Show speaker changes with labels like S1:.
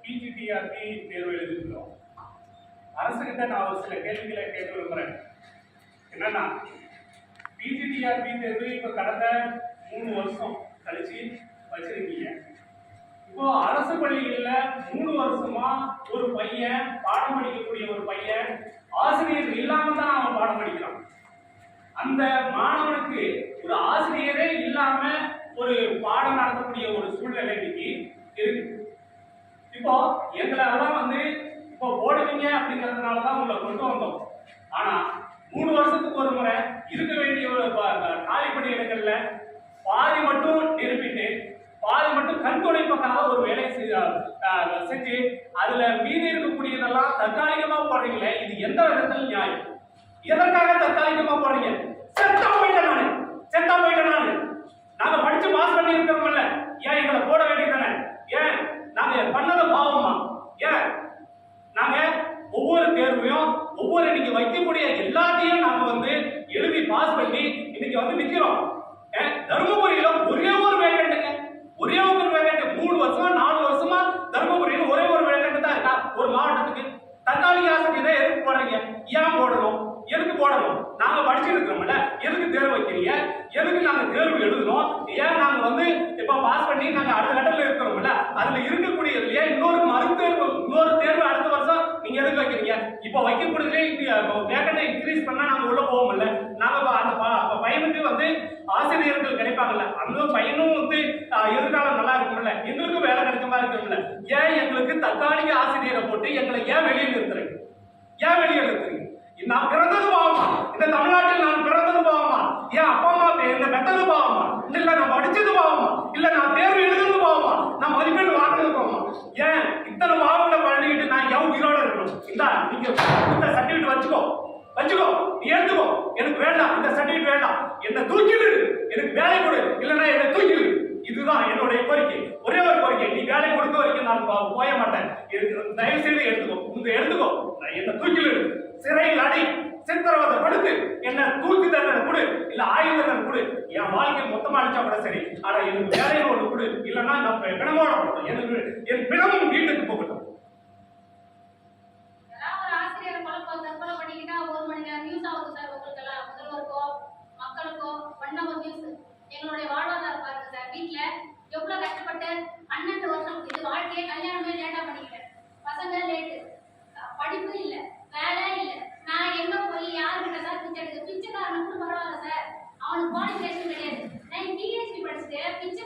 S1: PGTRB தேர்வு எழுதியிருக்கிறோம். அரசுகிட்ட நான் ஒரு சில கேள்விகளை கேட்க விரும்புகிறேன். என்னன்னா, பிஜிடிஆர்பி தேர்வு இப்போ கடந்த 3 வருஷம் கழிச்சு வச்சிருக்கீங்க. இப்போ அரசு பள்ளிகளில் 3 வருஷமா ஒரு பையன் பாடம் படிக்கக்கூடிய ஒரு பையன் ஆசிரியர் இல்லாம தான் அவன் பாடம் படிக்கிறான். அந்த மாணவனுக்கு ஒரு ஆசிரியரே இல்லாம ஒரு பாடம் நடத்தக்கூடிய ஒரு சூழ்நிலை இன்னைக்கு இருக்கு. இப்போ எங்களெல்லாம் இப்போ போடுவீங்க அப்படிங்கிறதுனாலதான் உங்களை கொண்டு வந்தோம். ஆனா 3 வருஷத்துக்கு ஒரு முறை இருக்க வேண்டிய ஒரு காலி பணியிடங்கள்ல பாதி மட்டும் நிரப்பிட்டு பாதி மட்டும் கண் துடைப்புக்காக ஒரு வேலையை செஞ்சு அதுல மீதி இருக்கக்கூடியதெல்லாம் தற்காலிகமா போடுறீங்களே, இது எந்த விதத்தில் நியாயம்? எதற்காக தற்காலிகமா போடுறீங்க? செத்தா போயிட்டேன் நானு நாங்க படிச்சு பாஸ் பண்ணி இருக்கோம்ல, ஏன் எங்களை போட வேண்டியதானே? ஏன் நாங்க பண்ணது பாவமா? ஏன் நாங்க ஒவ்வொரு தேர்வையும் நீங்க வைக்கக்கூடிய எல்லாத்தையும் நாங்க எழுதி பாஸ் பண்ணி இன்னைக்கு நிக்கிறோம். தர்மபுரியில ஒரே ஒரு வேகண்ட்டுங்க, 3 வருஷமா 4 வருஷமா தர்மபுரியில ஒரே ஒரு வேகண்ட் தான் இருக்கா ஒரு மாவட்டத்துக்கு. தற்காலிக ஆசிரியரை எதுக்கு போடுறீங்க? ஏன் போடணும்? எதுக்கு போடணும்? நாங்க படிச்சுட்டு இருக்கிறோம்ல, எதுக்கு தேர்வு வைக்கிறீங்க? எதுக்கு நாங்க தேர்வு எழுதணும்? ஏன் நாங்க இப்ப பாஸ் பண்ணி நாங்க அடுத்த கட்டத்துல இருக்கிறோம்ல, அதுல இருக்கக்கூடியதுலயே இன்னொரு தேர்வு அடுத்த வருஷம் நீங்க எதுக்கு வைக்கிறீங்க? இப்ப வைக்கக்கூடியதுல வேகண்டை இன்க்ரீஸ் பண்ணா நாங்க உள்ள போவோம்ல, நாங்க அந்த பையனுக்கு ஆசிரியர்கள் கிடைப்பாங்கல்ல, அந்த பையனும் எதிர்காலம் நல்லா இருக்கும்ல, எங்களுக்கும் வேலை கிடைச்ச மாதிரி இருக்கும்ல. ஏன் எங்களுக்கு தற்காலிக ஆசிரியரை போட்டு எங்களை ஏன் வெளியே நிறுத்துறீங்க? நான் பிறந்தது பாவமா? இந்த தமிழ்நாட்டில் நான் பிறந்தது பாவமா? என் அப்பா அம்மா என்ன பெற்றது பாவமா? இல்ல நான் படிச்சது பாவமா? இல்ல நான் தேர்வு எழுதுறது பாவமா? நான் மதிப்பெண் வாங்கினது பாவமா? ஏன் இத்தனை பாவங்களை பண்ணிக்கிட்டு நான் என் உயிரோட இருக்கணும்? நீங்க இந்த சர்டிபிகேட் வச்சுக்கோ, நீ எடுத்துக்கோ, எனக்கு வேண்டாம், இந்த சர்டிபிகேட் வேண்டாம், என்ன தூக்கிடு, எனக்கு வேலை கொடு, இல்லைன்னா என்ன தூக்கிடு. இதுதான் என்னுடைய கோரிக்கை, ஒரே ஒரு கோரிக்கை. நீ வேலை கொடுக்க வரைக்கும் நான் போய மாட்டேன். தயவு செய்து எடுத்துக்கோ, என்ன தூக்கிடு, சிறையில் அடி, சித்திரவதை படுத்து, என்ன தூக்கி தண்டனை கொடு, இல்ல ஆயுத தண்டனை கொடு, என் வாழ்க்கை மொத்தமா அடிச்சா கூட சரி, ஆனா எனக்கு வேலையை ஒன்று கொடு, இல்லைன்னா நான் பிணமோட போட்டோம், என் பிணமும் வீட்டுக்கு போகட்டும்.
S2: எங்களுடைய வாழ்வாதாரம் பாருங்க சார். வீட்டுல எவ்வளவு கஷ்டப்பட்டு 12 வருஷம் இது வாழ்க்கையை கல்யாணமே லேட்டா பண்ணிக்கிட்டேன். பசங்க லேட்டு, படிப்பு இல்ல, வேலை இல்ல. நான் எங்க போய் யாருக்கிட்ட சார் பிச்சைக்காரனுக்கு பரவாயில்ல சார், அவனுக்கு குவாலிஃபிகேஷன் கிடையாது. நான் பிஹெச்டி படிச்சுட்டு பிச்சை